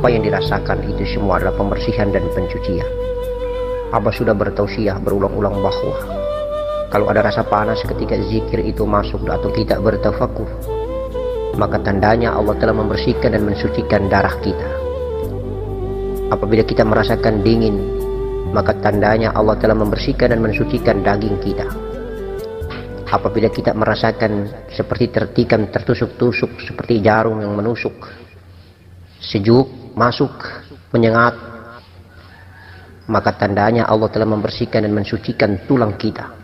apa yang dirasakan itu semua adalah pembersihan dan pencucian. Abah sudah bertausiah berulang-ulang bahwa kalau ada rasa panas ketika zikir itu masuk atau kita bertafakur, maka tandanya Allah telah membersihkan dan mensucikan darah kita. Apabila kita merasakan dingin, maka tandanya Allah telah membersihkan dan mensucikan daging kita. Apabila kita merasakan seperti tertikam, tertusuk-tusuk seperti jarum yang menusuk, sejuk, masuk, menyengat, maka tandanya Allah telah membersihkan dan mensucikan tulang kita.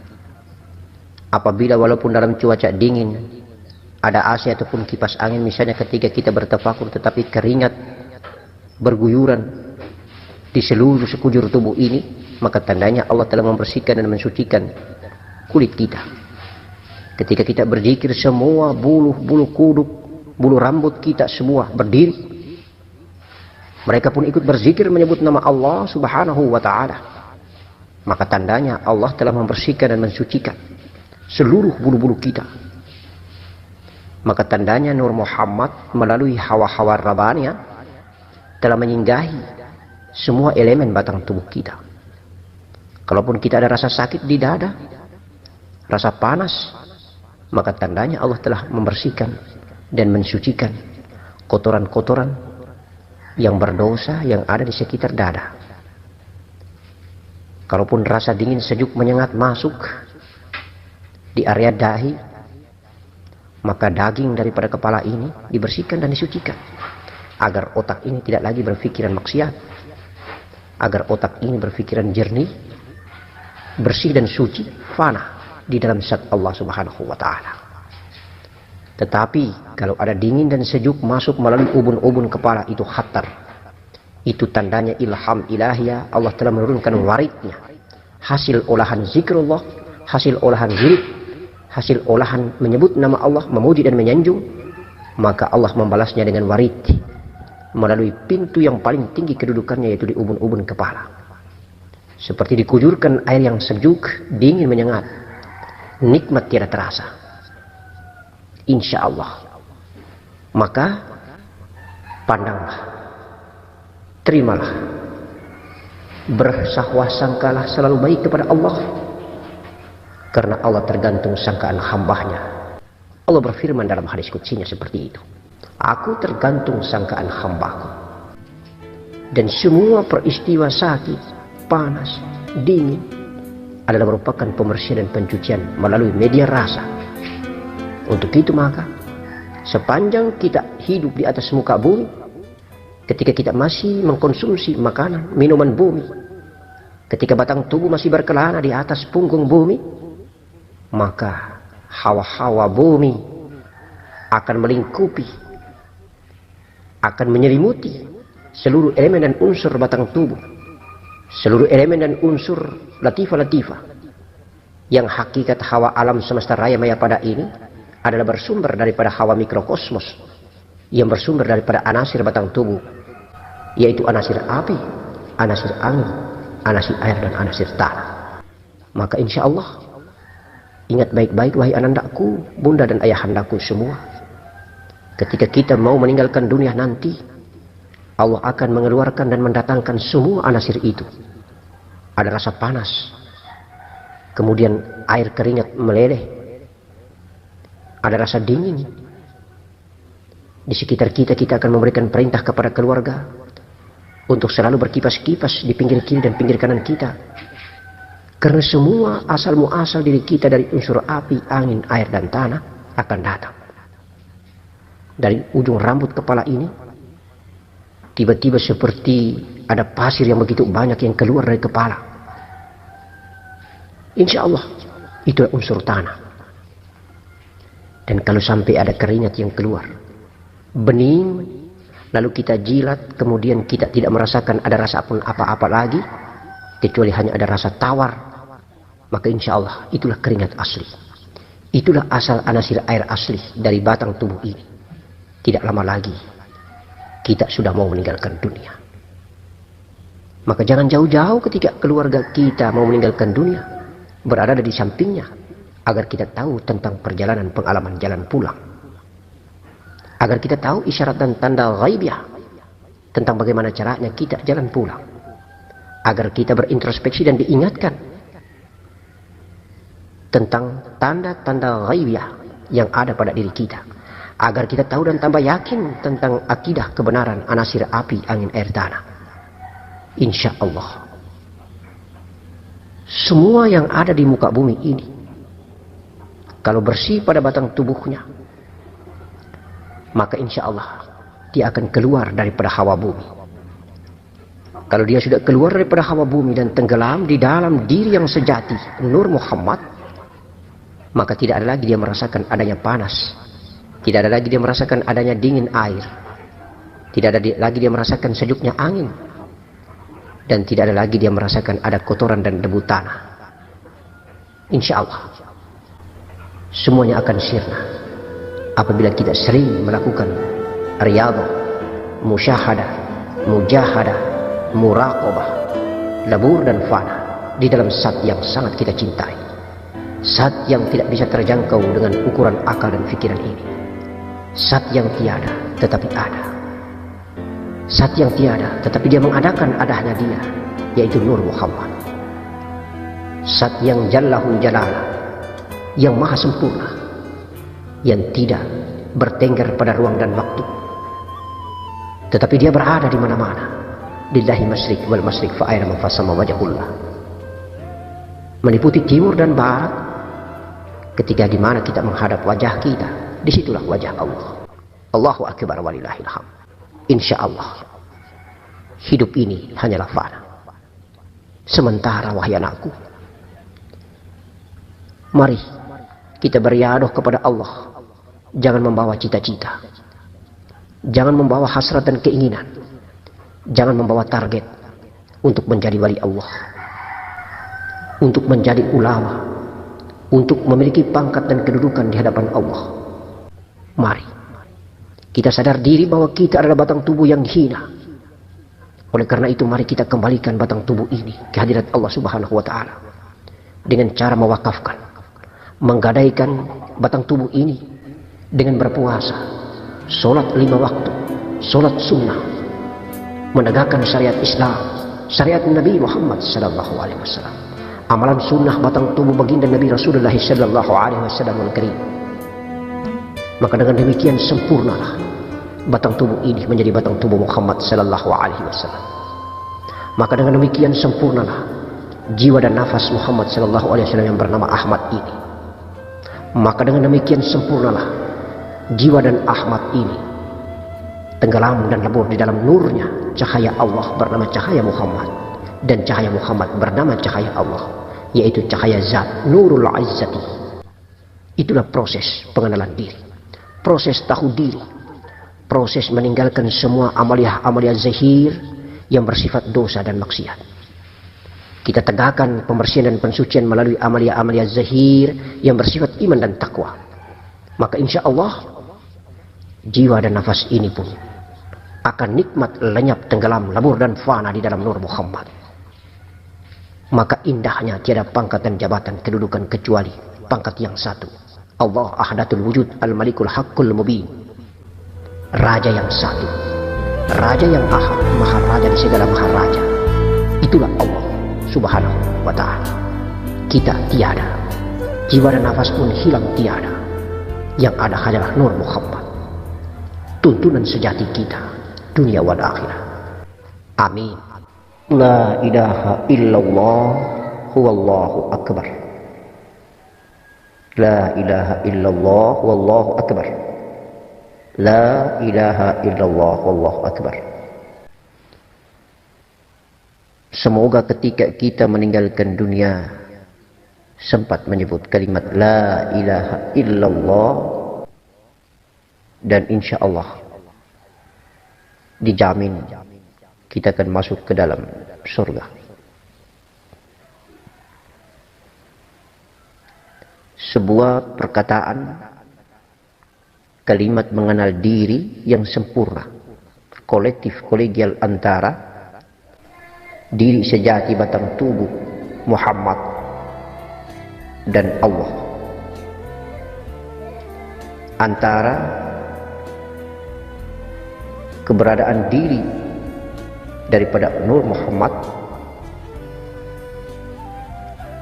Apabila walaupun dalam cuaca dingin ada AC ataupun kipas angin, misalnya ketika kita bertafakur tetapi keringat berguyuran di seluruh sekujur tubuh ini, maka tandanya Allah telah membersihkan dan mensucikan kulit kita. Ketika kita berzikir, semua bulu kuduk, bulu rambut kita semua berdiri. Mereka pun ikut berzikir menyebut nama Allah subhanahu wa ta'ala. Maka tandanya Allah telah membersihkan dan mensucikan seluruh bulu-bulu kita. Maka tandanya Nur Muhammad melalui hawa-hawa Rabbaniyah telah menyinggahi semua elemen batang tubuh kita. Kalaupun kita ada rasa sakit di dada, rasa panas, maka tandanya Allah telah membersihkan dan mensucikan kotoran-kotoran yang berdosa yang ada di sekitar dada. Kalaupun rasa dingin sejuk menyengat masuk di area dahi, maka daging daripada kepala ini dibersihkan dan disucikan agar otak ini tidak lagi berpikiran maksiat, agar otak ini berpikiran jernih, bersih dan suci, fana di dalam zat Allah subhanahu wa ta'ala. Tetapi kalau ada dingin dan sejuk masuk melalui ubun-ubun kepala, itu khatar. Itu tandanya ilham ilahiyah, Allah telah menurunkan waridnya, hasil olahan zikrullah, hasil olahan wirid, hasil olahan menyebut nama Allah, memuji dan menyanjung. Maka Allah membalasnya dengan warid melalui pintu yang paling tinggi kedudukannya, yaitu di ubun-ubun kepala. Seperti dikujurkan air yang sejuk, dingin menyengat, nikmat tiada terasa, insya Allah. Maka pandanglah, terimalah, bersahwasangkalah selalu baik kepada Allah, karena Allah tergantung sangkaan hambanya. Allah berfirman dalam hadis qudsinya seperti itu, aku tergantung sangkaan hambaku. Dan semua peristiwa sakit, panas, dingin adalah merupakan pembersihan dan pencucian melalui media rasa. Untuk itu maka sepanjang kita hidup di atas muka bumi, ketika kita masih mengkonsumsi makanan, minuman bumi, ketika batang tubuh masih berkelana di atas punggung bumi, maka hawa-hawa bumi akan melingkupi, akan menyelimuti seluruh elemen dan unsur batang tubuh, seluruh elemen dan unsur latifah-latifah yang hakikat hawa alam semesta raya maya pada ini adalah bersumber daripada hawa mikrokosmos yang bersumber daripada anasir batang tubuh, yaitu anasir api, anasir angin, anasir air, dan anasir tanah. Maka insya Allah, ingat baik-baik wahai anandaku, bunda dan ayahandaku semua, ketika kita mau meninggalkan dunia nanti, Allah akan mengeluarkan dan mendatangkan semua anasir itu. Ada rasa panas, kemudian air keringat meleleh, ada rasa dingin. Di sekitar kita, kita akan memberikan perintah kepada keluarga untuk selalu berkipas-kipas di pinggir kiri dan pinggir kanan kita, karena semua asal muasal diri kita dari unsur api, angin, air, dan tanah akan datang. Dari ujung rambut kepala ini, tiba-tiba seperti ada pasir yang begitu banyak yang keluar dari kepala. Insya Allah, itu unsur tanah. Dan kalau sampai ada keringat yang keluar, bening, lalu kita jilat, kemudian kita tidak merasakan ada rasa pun apa-apa lagi, kecuali hanya ada rasa tawar, maka insya Allah itulah keringat asli. Itulah asal anasir air asli dari batang tubuh ini. Tidak lama lagi kita sudah mau meninggalkan dunia. Maka jangan jauh-jauh ketika keluarga kita mau meninggalkan dunia, berada di sampingnya, agar kita tahu tentang perjalanan pengalaman jalan pulang, agar kita tahu isyarat dan tanda ghaibiyah tentang bagaimana caranya kita jalan pulang, agar kita berintrospeksi dan diingatkan tentang tanda-tanda ghaibiyah yang ada pada diri kita, agar kita tahu dan tambah yakin tentang akidah kebenaran anasir api, angin, air, tanah. Insya Allah, semua yang ada di muka bumi ini, kalau bersih pada batang tubuhnya, maka insya Allah dia akan keluar daripada hawa bumi. Kalau dia sudah keluar daripada hawa bumi dan tenggelam di dalam diri yang sejati, Nur Muhammad, maka tidak ada lagi dia merasakan adanya panas, tidak ada lagi dia merasakan adanya dingin air, tidak ada lagi dia merasakan sejuknya angin, dan tidak ada lagi dia merasakan ada kotoran dan debu tanah. Insya Allah semuanya akan sirna apabila kita sering melakukan riyadhah, musyahadah, mujahadah, muraqabah, labur dan fana di dalam zat yang sangat kita cintai, zat yang tidak bisa terjangkau dengan ukuran akal dan pikiran ini, zat yang tiada tetapi ada, zat yang tiada tetapi dia mengadakan adanya dia, yaitu Nur Muhammad, zat yang jallahu jalala, yang maha sempurna, yang tidak bertengger pada ruang dan waktu, tetapi dia berada di mana-mana. Lillahi masyriq wal masyriq fa aina fasama wajhullah, meliputi timur dan barat. Ketika di mana kita menghadap wajah kita, disitulah wajah Allah. Allahu akbar walillahil hamd. Insya Allah hidup ini hanyalah fana. Sementara wahai anakku, mari kita beriadah kepada Allah. Jangan membawa cita-cita, jangan membawa hasrat dan keinginan, jangan membawa target untuk menjadi wali Allah, untuk menjadi ulama, untuk memiliki pangkat dan kedudukan di hadapan Allah. Mari kita sadar diri bahwa kita adalah batang tubuh yang hina. Oleh karena itu mari kita kembalikan batang tubuh ini ke hadirat Allah Subhanahu wa ta'ala dengan cara mewakafkan, menggadaikan batang tubuh ini dengan berpuasa, sholat 5 waktu, sholat sunnah, menegakkan syariat Islam, syariat Nabi Muhammad sallallahu alaihi wasallam, amalan sunnah batang tubuh baginda Nabi Rasulullah sallallahu alaihi wasallam al-karim. Maka dengan demikian sempurnalah batang tubuh ini menjadi batang tubuh Muhammad sallallahu alaihi wasallam. Maka dengan demikian sempurnalah jiwa dan nafas Muhammad sallallahu alaihi wasallam yang bernama Ahmad ini. Maka dengan demikian sempurnalah jiwa dan Ahmad ini tenggelam dan lebur di dalam nurnya cahaya Allah bernama cahaya Muhammad, dan cahaya Muhammad bernama cahaya Allah, yaitu cahaya zat Nurul Izzati. Itulah proses pengenalan diri, proses tahu diri, proses meninggalkan semua amalia-amalia zahir yang bersifat dosa dan maksiat. Kita tegakkan pembersihan dan pensucian melalui amalia-amalia zahir yang bersifat iman dan takwa. Maka insya Allah jiwa dan nafas ini pun akan nikmat, lenyap, tenggelam, labur dan fana di dalam Nur Muhammad. Maka indahnya tiada pangkat dan jabatan kedudukan kecuali pangkat yang satu, Allah ahdatul wujud al-malikul haqqul mubin, raja yang satu, raja yang ahad, maharaja di segala maharaja. Itulah Allah Subhanahu wa ta'ala. Kita tiada, jiwa dan nafas pun hilang tiada, yang ada hanyalah Nur Muhammad, tuntunan sejati kita dunia wal akhirah. Amin. La ilaha illallah huwallahu akbar. La ilaha illallah wallahu akbar. La ilaha illallah wallahu akbar. Semoga ketika kita meninggalkan dunia sempat menyebut kalimat la ilaha illallah, dan insya Allah dijamin kita akan masuk ke dalam surga. Sebuah perkataan, kalimat mengenal diri yang sempurna, kolektif, kolegial antara diri sejati batang tubuh Muhammad dan Allah, antara keberadaan diri daripada Nur Muhammad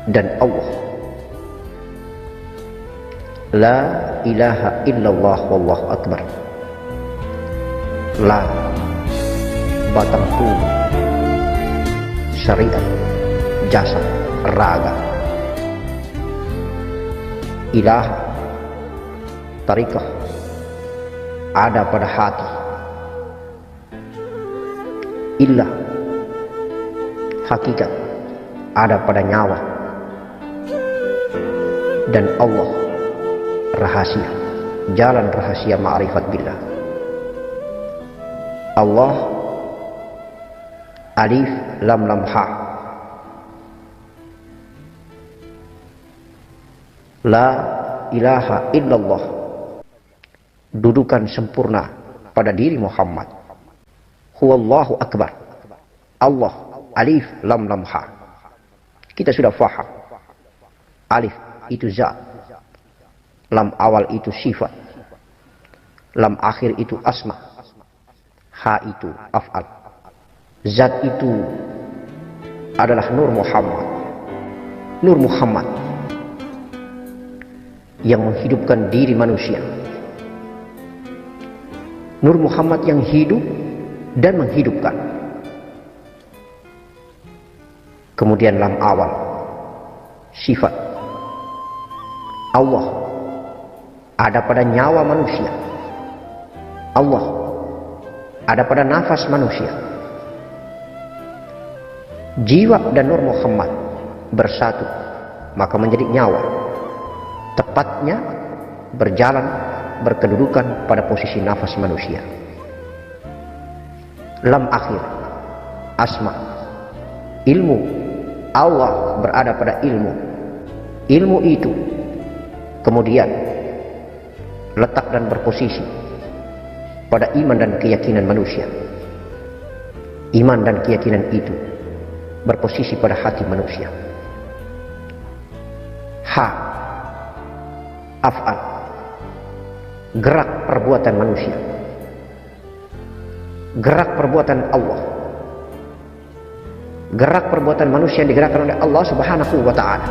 dan Allah. La ilaha illallah wallahu akbar. La batang tubuh, syariat, jasad, raga. Ilah, tarikah, ada pada hati. Illah, hakikat, ada pada nyawa. Dan Allah, rahasia, jalan rahasia ma'rifat billah. Allah, alif lam lam ha. La ilaha illallah, dudukan sempurna pada diri Muhammad. Huwallahu akbar. Allah, alif lam lam ha. Kita sudah faham. Alif itu zat, lam awal itu sifat, lam akhir itu asma, ha itu af'al. Zat itu adalah Nur Muhammad. Nur Muhammad yang menghidupkan diri manusia. Nur Muhammad yang hidup dan menghidupkan. Kemudian lam awal, sifat. Allah ada pada nyawa manusia. Allah ada pada nafas manusia. Jiwa dan Nur Muhammad bersatu, maka menjadi nyawa. Tepatnya berjalan, berkedudukan pada posisi nafas manusia. Lam akhir, asma, ilmu. Allah berada pada ilmu. Ilmu itu kemudian letak dan berposisi pada iman dan keyakinan manusia. Iman dan keyakinan itu berposisi pada hati manusia. Ha, af'al, gerak perbuatan manusia, gerak perbuatan Allah, gerak perbuatan manusia yang digerakkan oleh Allah Subhanahu wa ta'ala.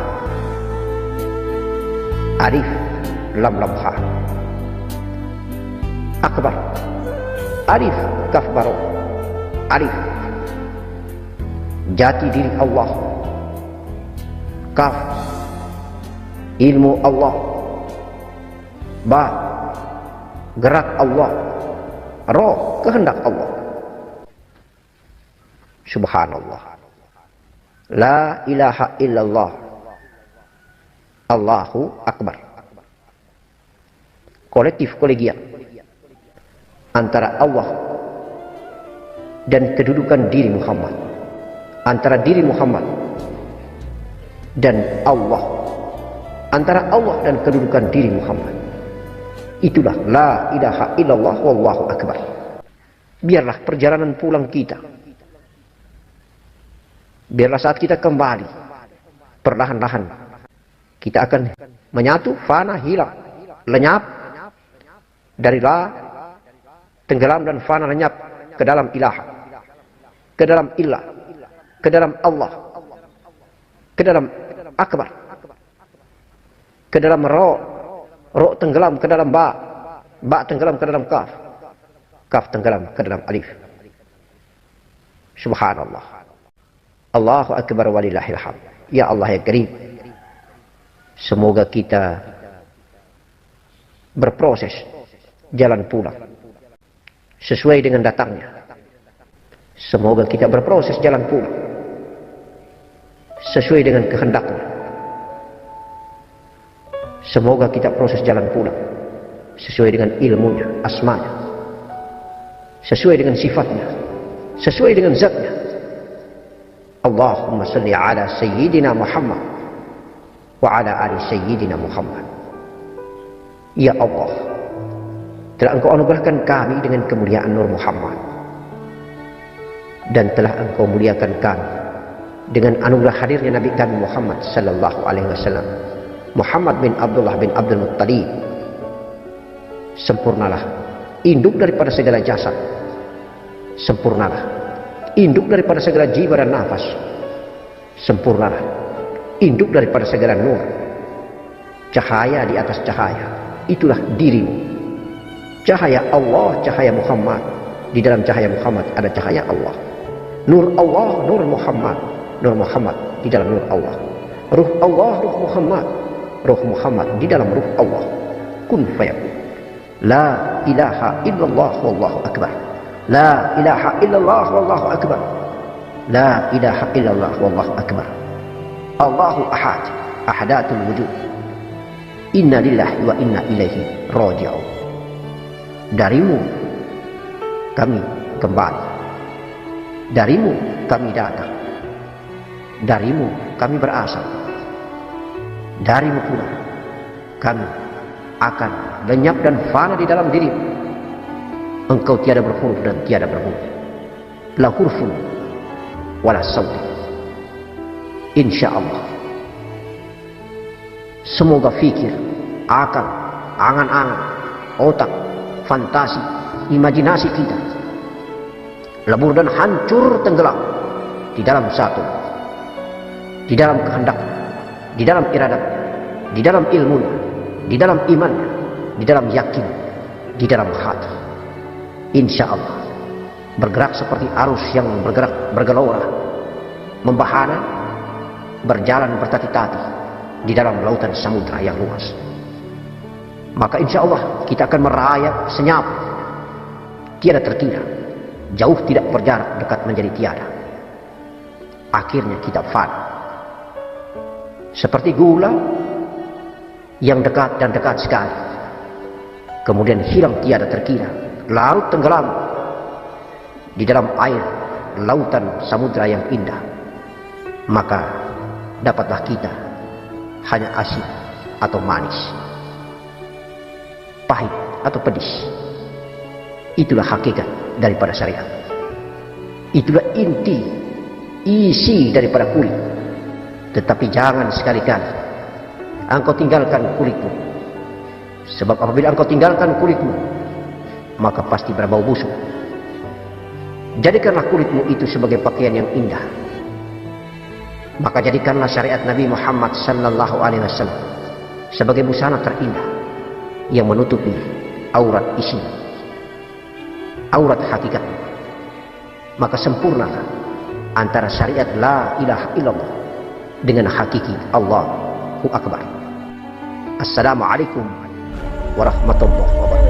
Alif lam lam ha. Akbar, alif kaf baro. Alif jati diri Allah, kaf ilmu Allah, ba gerak Allah, ro kehendak Allah. Subhanallah. La ilaha illallah, Allahu akbar. Kolektif, kolegial antara Allah dan kedudukan diri Muhammad, antara diri Muhammad dan Allah, antara Allah dan kedudukan diri Muhammad. Itulah la ilaha illallah wallahu akbar. Biarlah perjalanan pulang kita, biarlah saat kita kembali, perlahan-lahan kita akan menyatu, fana, hilang, lenyap dari la, tenggelam dan fana, lenyap ke dalam ilaha, ke dalam illah, ke dalam Allah, ke dalam akbar, ke dalam ro, ro tenggelam ke dalam ba, ba tenggelam ke dalam kaf, kaf tenggelam ke dalam alif. Subhanallah. Allahu akbar walillahil hamd. Ya Allah ya Karim, semoga kita berproses jalan pulang sesuai dengan datangnya. Semoga kita berproses jalan pulang sesuai dengan kehendaknya. Semoga kita proses jalan pulang sesuai dengan ilmunya, asmanya, sesuai dengan sifatnya, sesuai dengan zatnya. Allahumma salli ala Sayyidina Muhammad wa ala ali Sayyidina Muhammad. Ya Allah, telah Engkau anugerahkan kami dengan kemuliaan Nur Muhammad, dan telah Engkau muliakan kami dengan anugerah hadirnya Nabi kami Muhammad sallallahu alaihi wasallam, Muhammad bin Abdullah bin Abdul Muttalib. Sempurnalah induk daripada segala jasad, sempurnalah induk daripada segala jiwa dan nafas. Sempurnalah, induk daripada segala nur, cahaya di atas cahaya. Itulah dirimu. Cahaya Allah, cahaya Muhammad. Di dalam cahaya Muhammad ada cahaya Allah. Nur Allah, nur Muhammad. Nur Muhammad di dalam nur Allah. Ruh Allah, ruh Muhammad. Ruh Muhammad di dalam ruh Allah. Kun fayakun. La ilaha illallah wallahu akbar. La ilaha illallah wallahu akbar. La ilaha illallah wallahu akbar. Allahu ahad, ahadatul wujud. Inna lillahi wa inna ilaihi raji'un. Darimu kami kembali. Darimu kami datang. Darimu kami berasal. Darimu pula kami akan lenyap dan fana di dalam dirimu. Engkau tiada berhuruf dan tiada berbunyi. La hurfun wala sawti. Insyaallah. Semoga fikir, akal, angan-angan, otak, fantasi, imajinasi kita lebur dan hancur tenggelam di dalam satu, di dalam kehendak, di dalam iradat, di dalam ilmu, di dalam iman, di dalam yakin, di dalam hati. Insya Allah bergerak seperti arus yang bergelora, membahana, berjalan bertati-tati di dalam lautan samudra yang luas. Maka insya Allah kita akan merayap senyap, tiada terkira, jauh tidak berjarak, dekat menjadi tiada. Akhirnya kita fana, seperti gula yang dekat dan dekat sekali, kemudian hilang tiada terkira, larut tenggelam di dalam air lautan samudra yang indah. Maka dapatlah kita hanya asin atau manis, pahit atau pedis. Itulah hakikat daripada syariat. Itulah inti, isi daripada kulit. Tetapi jangan sekali-kali engkau tinggalkan kulitmu. Sebab apabila engkau tinggalkan kulitmu, maka pasti berbau busuk. Jadikanlah kulitmu itu sebagai pakaian yang indah. Maka jadikanlah syariat Nabi Muhammad sallallahu alaihi wasallam sebagai busana terindah yang menutupi aurat isi, aurat hakikat. Maka sempurnakan antara syariat la ilaha illallah dengan hakiki Allahu Akbar. Assalamualaikum warahmatullahi wabarakatuh.